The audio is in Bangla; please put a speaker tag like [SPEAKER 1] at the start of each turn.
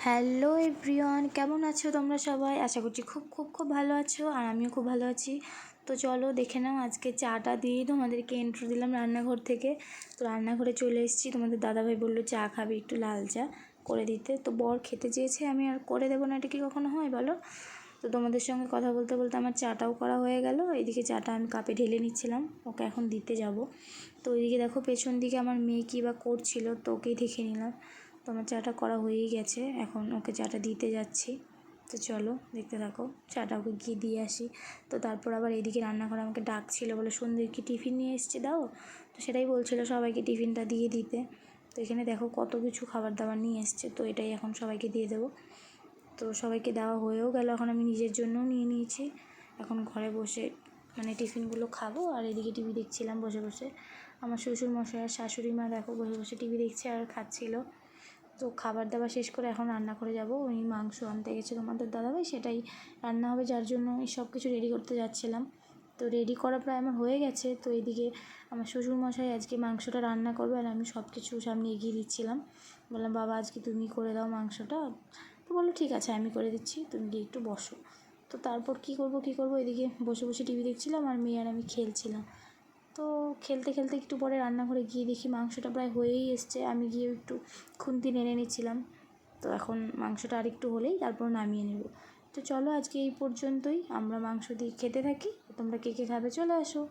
[SPEAKER 1] হ্যালো এভরিওয়ান, কেমন আছো তোমরা সবাই? আশা করছি খুব ভালো আছো, আর আমিও খুব ভালো আছি। তো চলো দেখে নাও, আজকে চাটা দিয়ে তোমাদেরকে এন্ট্রো দিলাম রান্নাঘর থেকে। তো রান্নাঘরে চলে এসেছি, তোমাদের দাদাভাই বললো চা খাবে, একটু লাল চা করে দিতে। তো বর খেতে চেয়েছে, আমি আর করে দেবো না, এটা কি কখনো হয় বলো? তো তোমাদের সঙ্গে কথা বলতে বলতে আমার চাটাও করা হয়ে গেল। এইদিকে চাটা আমি কাপে ঢেলে নিচ্ছিলাম, ওকে এখন দিতে যাব। তো ওইদিকে দেখো পেছন দিকে আমার মেয়ে কী বা করছিল, তো ওকেই দেখে নিলাম। তো আমার চাটা করা হয়েই গেছে, এখন ওকে চাটা দিতে যাচ্ছি। তো চলো দেখতে থাকো, চাটা ওকে গিয়ে দিয়ে আসি। তো তারপর আবার এইদিকে রান্নাঘরে আমাকে ডাকছিল, বলে সন্ধ্যের কি টিফিন নিয়ে এসছে দাও। তো সেটাই বলছিল সবাইকে টিফিনটা দিয়ে দিতে। তো এখানে দেখো কত কিছু খাবার দাবার নিয়ে এসছে, তো এটাই এখন সবাইকে দিয়ে দেবো। তো সবাইকে দেওয়া হয়েও গেল, এখন আমি নিজের জন্যও নিয়ে নিয়েছি। এখন ঘরে বসে টিফিনগুলো খাবো, আর এদিকে টিভি দেখছিলাম বসে বসে। আমার শ্বশুর মশাই আর শাশুড়ি মা দেখো বসে বসে টিভি দেখছে আর খাচ্ছিল। তো খাবার দাবার শেষ করে এখন রান্না করে যাব। ওই মাংস আনতে গেছে তোমাদের দাদাভাই, সেটাই রান্না হবে, যার জন্য এই সব কিছু রেডি করতে যাচ্ছিলাম। তো রেডি করা প্রায় আমার হয়ে গেছে। তো এইদিকে আমার শ্বশুরমশাই আজকে মাংসটা রান্না করবে, আর আমি সব কিছু সামনে এগিয়ে দিচ্ছিলাম। বললাম বাবা আজকে তুমি করে দাও মাংসটা। তো বললো ঠিক আছে আমি করে দিচ্ছি, তুমি গিয়ে একটু বসো। তো তারপর কী করবো, এদিকে বসে বসে টিভি দেখছিলাম, আর মেয়ে আর আমি খেলছিলাম। তো খেলতে খেলতে একটু পরে রান্নাঘরে গিয়ে দেখি মাংসটা প্রায় হয়েই এসছে। আমি গিয়ে একটু খুন্তি নেড়ে নিচ্ছিলাম। তো এখন মাংসটা আরেকটু হলেই তারপর নামিয়ে নেব। তো চলো আজকে এই পর্যন্তই, আমরা মাংস দিয়ে খেতে থাকি। তোমরা কে কে খাবে চলে আসো।